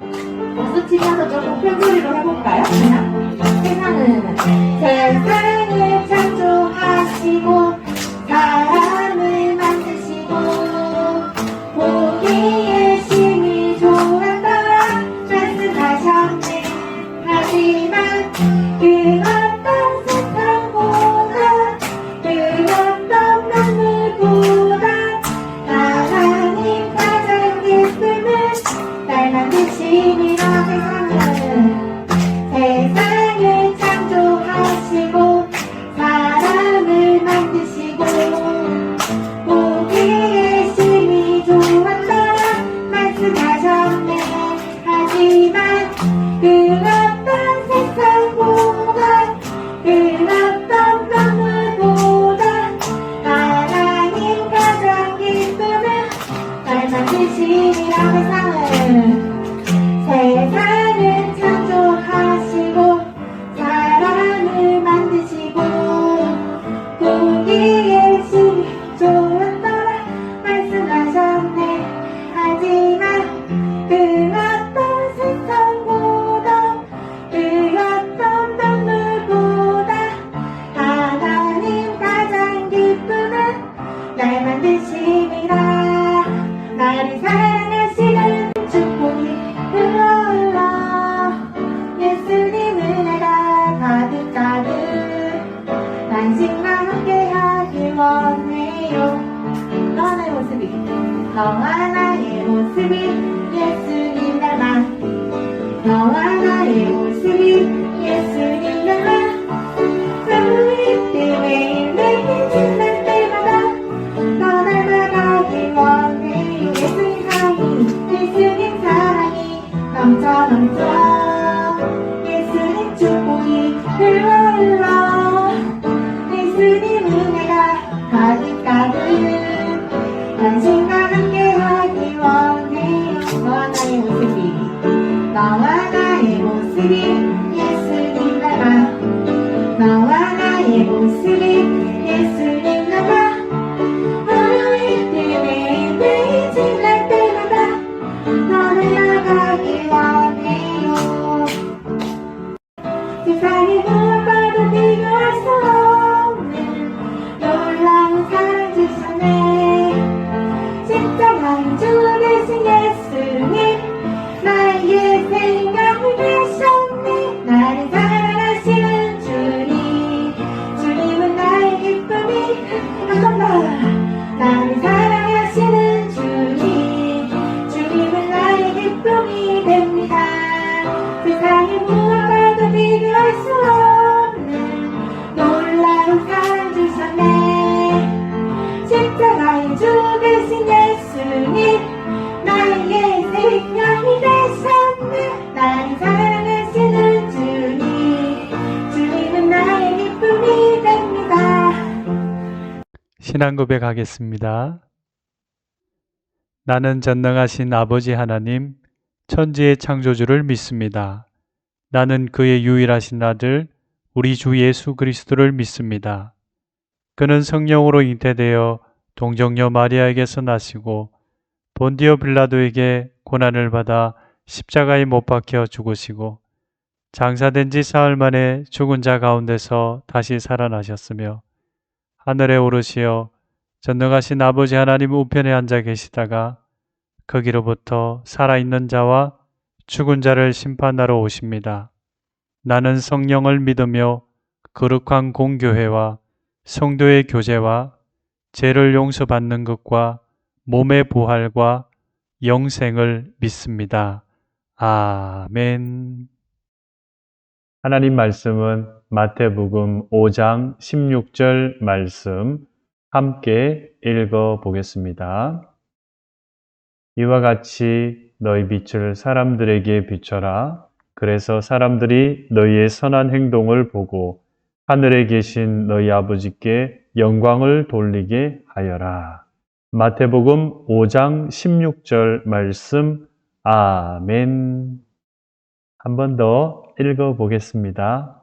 박수 치면서 조금 큰 소리로 해볼까요? 그냥 세상은 세상을 창조하시고 사람을 만드시고 보기에 심히 좋았더라 말씀하셨네. 하지만 그 어떤 세상보다 그 어떤 만물보다 하나님 가장 기쁨은 날 만드심이라. 세상을 창조하시고 사람을 만드시고 보기에 심히 좋았더라 말씀하셨네. 하지만 그 어떤 세상보다 그 어떤 만물보다 하나님 가장 기쁨은 날 만드심이라. 세상을 창조하시고 사람을 만드시고 보기에 심히 좋았더라 말씀하셨네. 하지만 그 어떤 세상보다 그 어떤 만물보다 하나님 가장 기쁨은 날 만드심이라. 나를 사랑하시는 축복이 흘러흘러 예수님 은혜가 가득가득 당신과 함께하길 원해요. 너의 모습이 너와 나의 모습이 예수님 닮아 너와 나의 모습이 예수님 닮아 우리 때문에 내게 지날 때마다 너 닮아가길 원해요. 예수님 사랑이 넘쳐 예수님 축복이 흘러 예수님 은혜가 가득가득 당신과 함께하길 원해요. 너와 나의 모습이 예수님 닮아 너와 나의 모습이 예수님 닮아 어려울 때에 매일 지날 때마다 너를 나가길 원해요. 세상의 무엇과도 비교할 수 없는 놀라운 사랑 주셨네. 십자가의 주 되신 예수님 나의 생명을 되셨네. 나를 사랑하시는 주님 주님은 나의 기쁨이 한 번 더 나를 사랑하시는 주님 주님은 나의 기쁨이 됩니다. 세상의 무엇과도 비교할 수 없는 놀라운 사랑 주셨네. 십자가의 주 되신 예수님 나의 생명이 되셨네. 나를 사랑하시는 주님 주님은 나의 기쁨이 됩니다. 신앙 고백하겠습니다. 나는 전능하신 아버지 하나님, 천지의 창조주를 믿습니다. 나는 그의 유일하신 아들, 우리 주 예수 그리스도를 믿습니다. 그는 성령으로 잉태되어 동정녀 마리아에게서 나시고 본디오 빌라도에게 고난을 받아 십자가에 못 박혀 죽으시고 장사된 지 사흘 만에 죽은 자 가운데서 다시 살아나셨으며 하늘에 오르시어 전능하신 아버지 하나님 우편에 앉아 계시다가 거기로부터 살아있는 자와 죽은 자를 심판하러 오십니다. 나는 성령을 믿으며 거룩한 공교회와 성도의 교제와 죄를 용서받는 것과 몸의 부활과 영생을 믿습니다. 아멘. 하나님 말씀은 마태복음 5장 16절 말씀 함께 읽어 보겠습니다. 이와 같이 너희 빛을 사람들에게 비춰라. 그래서 사람들이 너희의 선한 행동을 보고 하늘에 계신 너희 아버지께 영광을 돌리게 하여라. 마태복음 5장 16절 말씀. 아멘. 한 번 더 읽어보겠습니다.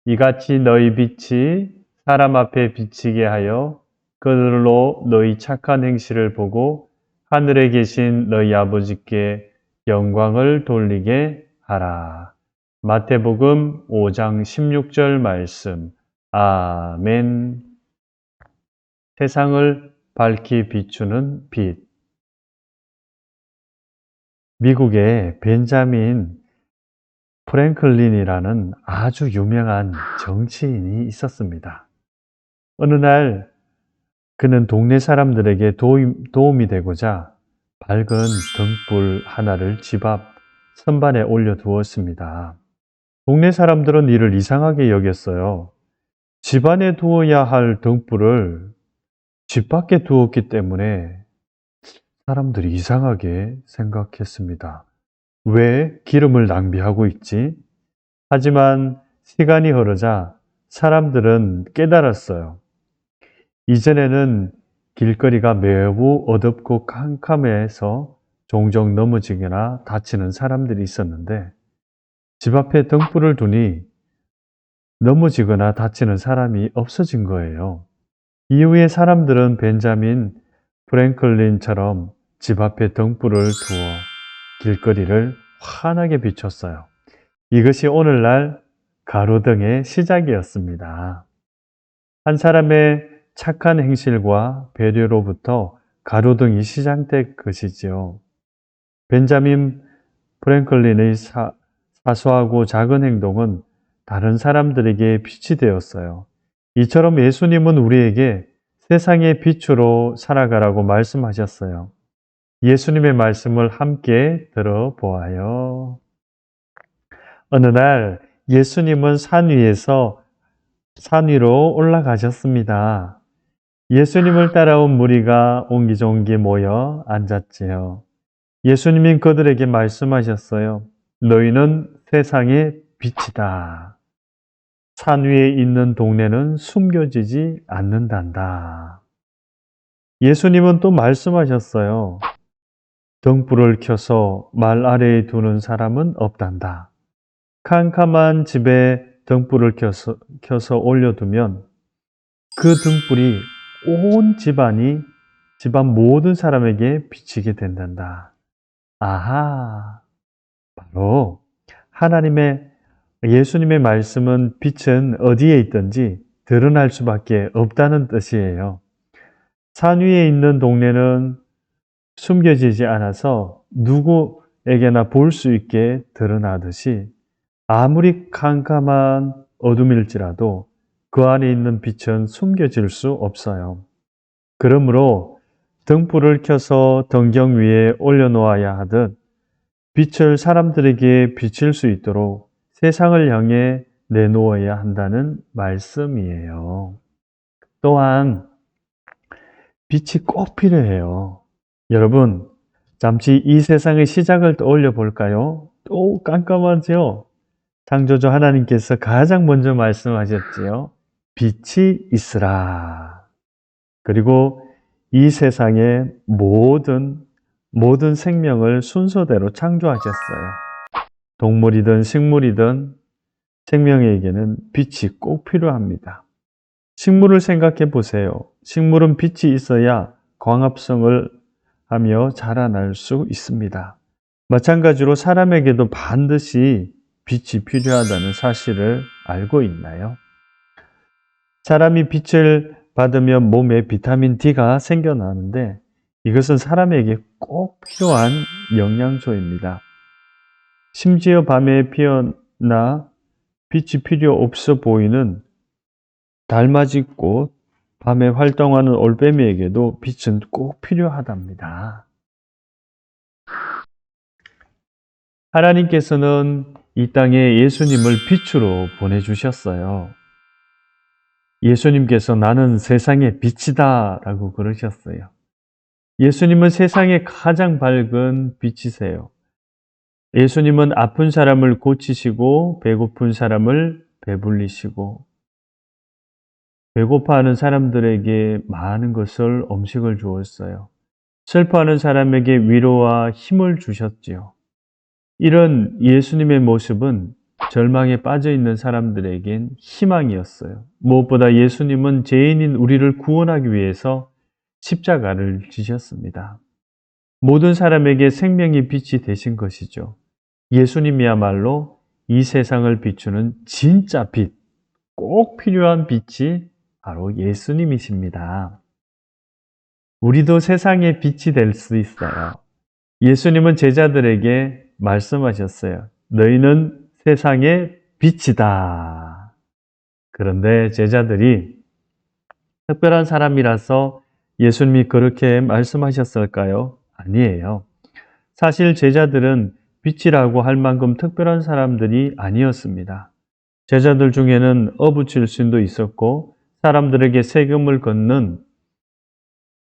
이같이 너희 빛이 사람 앞에 비치게 하여 그들로 너희 착한 행실을 보고 하늘에 계신 너희 아버지께 영광을 돌리게 하라. 마태복음 5장 16절 말씀. 아멘. 세상을 밝히 비추는 빛. 미국의 벤자민 프랭클린이라는 아주 유명한 정치인이 있었습니다. 어느 날 그는 동네 사람들에게 도움이 되고자 밝은 등불 하나를 집 앞 선반에 올려두었습니다. 동네 사람들은 이를 이상하게 여겼어요. 집 안에 두어야 할 등불을 집 밖에 두었기 때문에 사람들이 이상하게 생각했습니다. 왜 기름을 낭비하고 있지? 하지만 시간이 흐르자 사람들은 깨달았어요. 이전에는 길거리가 매우 어둡고 캄캄해서 종종 넘어지거나 다치는 사람들이 있었는데 집 앞에 등불을 두니 넘어지거나 다치는 사람이 없어진 거예요. 이후에 사람들은 벤자민 프랭클린처럼 집 앞에 등불을 두어 길거리를 환하게 비췄어요. 이것이 오늘날 가로등의 시작이었습니다. 한 사람의 착한 행실과 배려로부터 가로등이 시작된 것이지요. 벤자민 프랭클린의 사소하고 작은 행동은 다른 사람들에게 빛이 되었어요. 이처럼 예수님은 우리에게 세상의 빛으로 살아가라고 말씀하셨어요. 예수님의 말씀을 함께 들어보아요. 어느 날 예수님은 산 위로 올라가셨습니다. 예수님을 따라온 무리가 옹기종기 모여 앉았지요. 예수님이 그들에게 말씀하셨어요. 너희는 세상의 빛이다. 산 위에 있는 동네는 숨겨지지 않는단다. 예수님은 또 말씀하셨어요. 등불을 켜서 말 아래에 두는 사람은 없단다. 캄캄한 집에 등불을 켜서 올려두면 그 등불이 온 집안 모든 사람에게 비치게 된단다. 아하, 바로 예수님의 말씀은 빛은 어디에 있든지 드러날 수밖에 없다는 뜻이에요. 산 위에 있는 동네는 숨겨지지 않아서 누구에게나 볼 수 있게 드러나듯이 아무리 캄캄한 어둠일지라도 그 안에 있는 빛은 숨겨질 수 없어요. 그러므로 등불을 켜서 등경 위에 올려놓아야 하듯 빛을 사람들에게 비칠 수 있도록 세상을 향해 내놓아야 한다는 말씀이에요. 또한 빛이 꼭 필요해요. 여러분, 잠시 이 세상의 시작을 떠올려 볼까요? 또 깜깜하죠? 창조주 하나님께서 가장 먼저 말씀하셨지요. 빛이 있으라. 그리고 이 세상의 모든 생명을 순서대로 창조하셨어요. 동물이든 식물이든 생명에게는 빛이 꼭 필요합니다. 식물을 생각해 보세요. 식물은 빛이 있어야 광합성을 하며 자라날 수 있습니다. 마찬가지로 사람에게도 반드시 빛이 필요하다는 사실을 알고 있나요? 사람이 빛을 받으면 몸에 비타민 D가 생겨나는데 이것은 사람에게 꼭 필요한 영양소입니다. 심지어 밤에 피어나 빛이 필요 없어 보이는 달맞이꽃, 밤에 활동하는 올빼미에게도 빛은 꼭 필요하답니다. 하나님께서는 이 땅에 예수님을 빛으로 보내주셨어요. 예수님께서 나는 세상의 빛이다 라고 그러셨어요. 예수님은 세상의 가장 밝은 빛이세요. 예수님은 아픈 사람을 고치시고 배고픈 사람을 배불리시고 배고파하는 사람들에게 많은 음식을 주었어요. 슬퍼하는 사람에게 위로와 힘을 주셨지요. 이런 예수님의 모습은 절망에 빠져 있는 사람들에겐 희망이었어요. 무엇보다 예수님은 죄인인 우리를 구원하기 위해서 십자가를 지셨습니다. 모든 사람에게 생명의 빛이 되신 것이죠. 예수님이야말로 이 세상을 비추는 진짜 빛, 꼭 필요한 빛이 바로 예수님이십니다. 우리도 세상의 빛이 될 수 있어요. 예수님은 제자들에게 말씀하셨어요. 너희는 세상의 빛이다. 그런데 제자들이 특별한 사람이라서 예수님이 그렇게 말씀하셨을까요? 아니에요. 사실 제자들은 빛이라고 할 만큼 특별한 사람들이 아니었습니다. 제자들 중에는 어부 출신도 있었고 사람들에게 세금을 걷는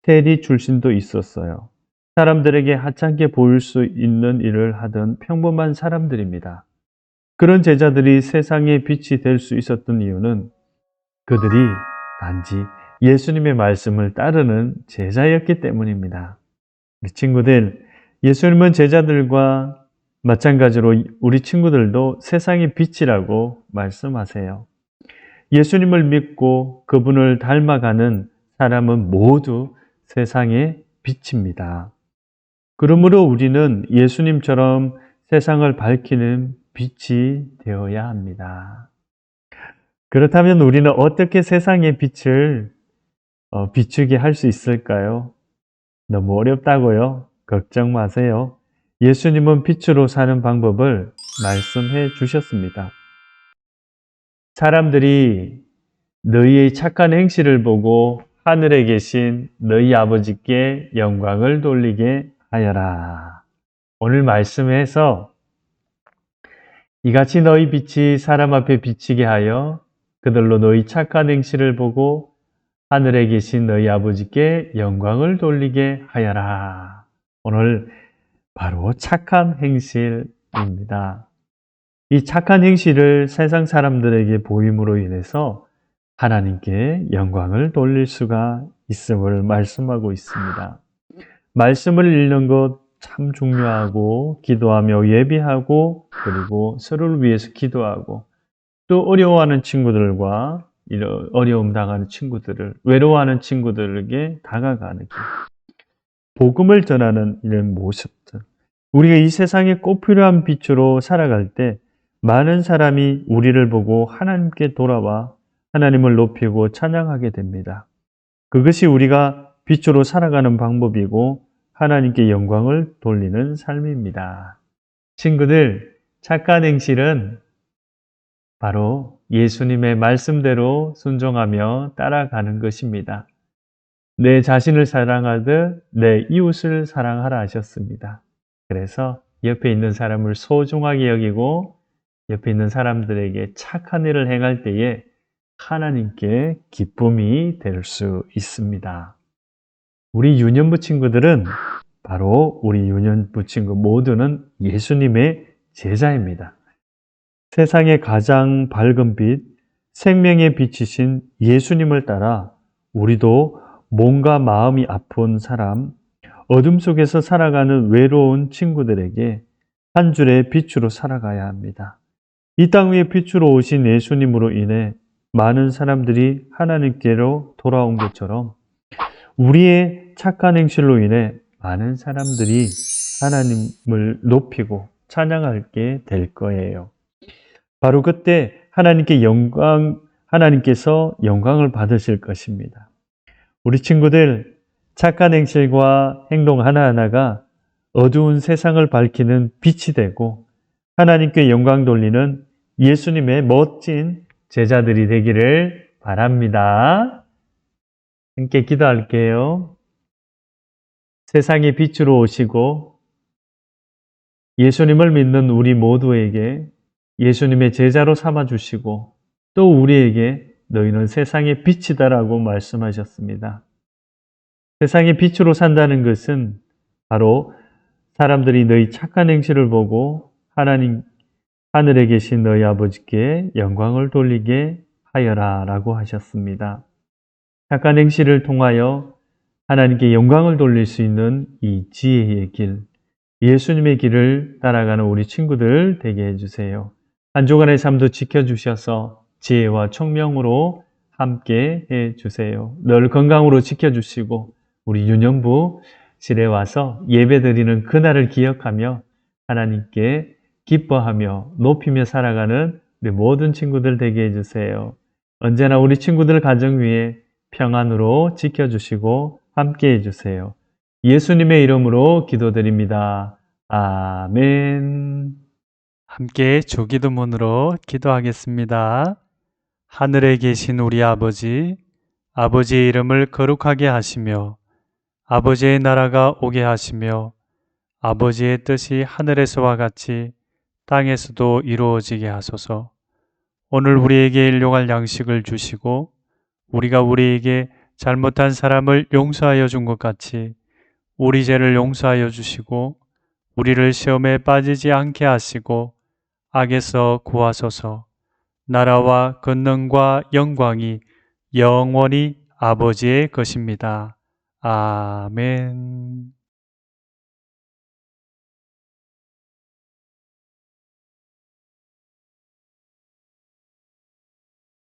세리 출신도 있었어요. 사람들에게 하찮게 보일 수 있는 일을 하던 평범한 사람들입니다. 그런 제자들이 세상의 빛이 될 수 있었던 이유는 그들이 단지 예수님의 말씀을 따르는 제자였기 때문입니다. 우리 친구들, 예수님은 제자들과 마찬가지로 우리 친구들도 세상의 빛이라고 말씀하세요. 예수님을 믿고 그분을 닮아가는 사람은 모두 세상의 빛입니다. 그러므로 우리는 예수님처럼 세상을 밝히는 빛이 되어야 합니다. 그렇다면 우리는 어떻게 세상의 빛을 비추게 할 수 있을까요? 너무 어렵다고요? 걱정 마세요. 예수님은 빛으로 사는 방법을 말씀해 주셨습니다. 사람들이 너희의 착한 행실을 보고 하늘에 계신 너희 아버지께 영광을 돌리게 하여라. 오늘 말씀에서 이같이 너희 빛이 사람 앞에 비치게 하여 그들로 너희 착한 행실을 보고 하늘에 계신 너희 아버지께 영광을 돌리게 하여라. 오늘 바로 착한 행실입니다. 이 착한 행실을 세상 사람들에게 보임으로 인해서 하나님께 영광을 돌릴 수가 있음을 말씀하고 있습니다. 말씀을 읽는 것 참 중요하고 기도하며 예비하고 그리고 서로를 위해서 기도하고 또 어려워하는 친구들과 이런 어려움 당하는 친구들을 외로워하는 친구들에게 다가가는 길. 복음을 전하는 이런 모습들. 우리가 이 세상에 꼭 필요한 빛으로 살아갈 때 많은 사람이 우리를 보고 하나님께 돌아와 하나님을 높이고 찬양하게 됩니다. 그것이 우리가 빛으로 살아가는 방법이고 하나님께 영광을 돌리는 삶입니다. 친구들, 착한 행실은 바로 예수님의 말씀대로 순종하며 따라가는 것입니다. 내 자신을 사랑하듯 내 이웃을 사랑하라 하셨습니다. 그래서 옆에 있는 사람을 소중하게 여기고 옆에 있는 사람들에게 착한 일을 행할 때에 하나님께 기쁨이 될 수 있습니다. 우리 유년부 친구들은 바로 우리 유년부 친구 모두는 예수님의 제자입니다. 세상의 가장 밝은 빛, 생명의 빛이신 예수님을 따라 우리도 몸과 마음이 아픈 사람, 어둠 속에서 살아가는 외로운 친구들에게 한 줄의 빛으로 살아가야 합니다. 이 땅 위에 빛으로 오신 예수님으로 인해 많은 사람들이 하나님께로 돌아온 것처럼 우리의 착한 행실로 인해 많은 사람들이 하나님을 높이고 찬양하게 될 거예요. 바로 그때 하나님께서 영광을 받으실 것입니다. 우리 친구들, 착한 행실과 행동 하나하나가 어두운 세상을 밝히는 빛이 되고 하나님께 영광 돌리는 예수님의 멋진 제자들이 되기를 바랍니다. 함께 기도할게요. 세상의 빛으로 오시고 예수님을 믿는 우리 모두에게 예수님의 제자로 삼아주시고 또 우리에게 너희는 세상의 빛이다라고 말씀하셨습니다. 세상의 빛으로 산다는 것은 바로 사람들이 너희 착한 행실을 보고 하늘에 계신 너희 아버지께 영광을 돌리게 하여라 라고 하셨습니다. 착한 행실을 통하여 하나님께 영광을 돌릴 수 있는 이 지혜의 길, 예수님의 길을 따라가는 우리 친구들 되게 해주세요. 한 주간의 삶도 지켜주셔서 지혜와 총명으로 함께 해주세요. 늘 건강으로 지켜주시고 우리 유년부 집에 와서 예배드리는 그날을 기억하며 하나님께 기뻐하며 높이며 살아가는 우리 모든 친구들 되게 해주세요. 언제나 우리 친구들 가정 위에 평안으로 지켜주시고 함께 해주세요. 예수님의 이름으로 기도드립니다. 아멘. 함께 주기도문으로 기도하겠습니다. 하늘에 계신 우리 아버지, 아버지의 이름을 거룩하게 하시며 아버지의 나라가 오게 하시며 아버지의 뜻이 하늘에서와 같이 땅에서도 이루어지게 하소서. 오늘 우리에게 일용할 양식을 주시고 우리가 우리에게 잘못한 사람을 용서하여 준 것 같이 우리 죄를 용서하여 주시고 우리를 시험에 빠지지 않게 하시고 악에서 구하소서. 나라와 권능과 영광이 영원히 아버지의 것입니다. 아멘.